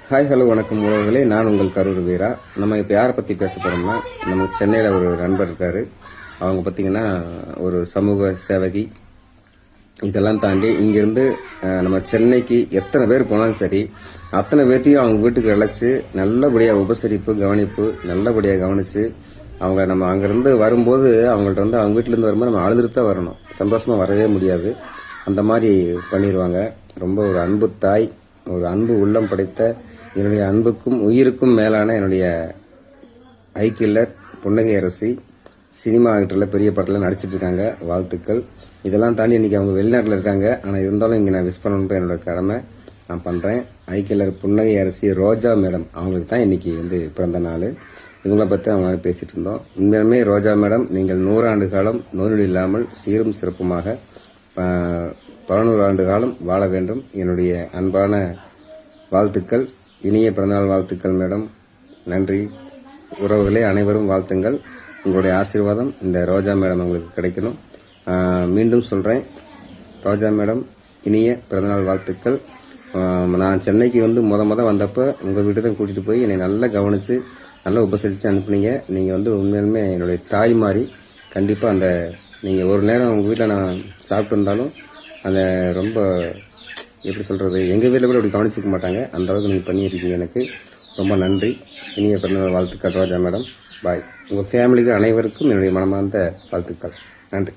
Hi hello வணக்கம் உறவுகளே, நான் உங்கள் கரூர் வீரா. நம்ம இப்போ யாரை பற்றி பேச போகிறோம்னா, நமக்கு சென்னையில் ஒரு நண்பர் இருக்கார். அவங்க பார்த்திங்கன்னா ஒரு சமூக சேவகி. இதெல்லாம் தாண்டி இங்கேருந்து நம்ம சென்னைக்கு எத்தனை பேர் போனாலும் சரி, அத்தனை பேர்த்தையும் அவங்க வீட்டுக்கு அழைச்சி நல்லபடியாக உபசரிப்பு கவனிப்பு நல்லபடியாக கவனித்து அவங்க நம்ம அங்கேருந்து வரும்போது அவங்கள்ட்ட வந்து அவங்க வீட்டிலேருந்து வரும்போது நம்ம அழுதுட்டு தான் வரணும், சந்தோஷமாக வரவே முடியாது. அந்த மாதிரி பண்ணிடுவாங்க. ரொம்ப ஒரு அன்பு தாய், ஒரு அன்பு உள்ளம் படைத்த என்னுடைய அன்புக்கும் உயிருக்கும் மேலான என்னுடைய ஐக்கியலர் புன்னகை அரசி. சினிமா ஆக்டரில் பெரிய படத்தில் நடிச்சிட்டு இருக்காங்க. வாழ்த்துக்கள். இதெல்லாம் தாண்டி இன்னைக்கு அவங்க வெளிநாட்டில் இருக்காங்க. ஆனால் இருந்தாலும் இங்கே நான் விஷ் பண்ணணுன்ற என்னோட கடமை நான் பண்ணுறேன். ஐக்கியலர் புன்னகை அரசி ரோஜா மேடம் அவங்களுக்கு தான் இன்னைக்கு வந்து பிறந்த நாள். இவங்களை பற்றி அவங்க பேசிட்டு இருந்தோம். உண்மையுமே ரோஜா மேடம், நீங்கள் 100 ஆண்டு காலம் நோய் இல்லாமல் சீரும் சிறப்புமாக 11 ஆண்டு காலம் வாழ வேண்டும். என்னுடைய அன்பான வாழ்த்துக்கள். இனிய பிறந்தநாள் வாழ்த்துக்கள் மேடம். நன்றி. உறவுகளே அனைவரும் வாழ்த்துங்கள். உங்களுடைய ஆசீர்வாதம் இந்த ரோஜா மேடம் உங்களுக்கு கிடைக்கணும். மீண்டும் சொல்கிறேன், ரோஜா மேடம் இனிய பிறந்தநாள் வாழ்த்துக்கள். நான் சென்னைக்கு வந்து முத வந்தப்போ உங்கள் வீட்டு தான் கூட்டிகிட்டு போய் என்னை நல்லா கவனித்து நல்லா உபசரித்து அனுப்புனீங்க. நீங்கள் வந்து உண்மையிலுமே என்னுடைய தாய் மாதிரி. கண்டிப்பாக அந்த நீங்கள் ஒரு நேரம் உங்கள் வீட்டில் நான் சாப்பிட்டு இருந்தாலும் அந்த ரொம்ப எப்படி சொல்கிறது, எங்கள் வீட்டில் கூட அப்படி கவனிச்சிக்க மாட்டாங்க. அந்த அளவுக்கு நீங்கள் பண்ணியிருக்கீங்க. எனக்கு ரொம்ப நன்றி. இனிய பிறந்தநாள் வாழ்த்துக்கள் ரோஜா மேடம். பாய். உங்கள் ஃபேமிலிக்கு அனைவருக்கும் என்னுடைய மனமார்ந்த வாழ்த்துக்கள். நன்றி.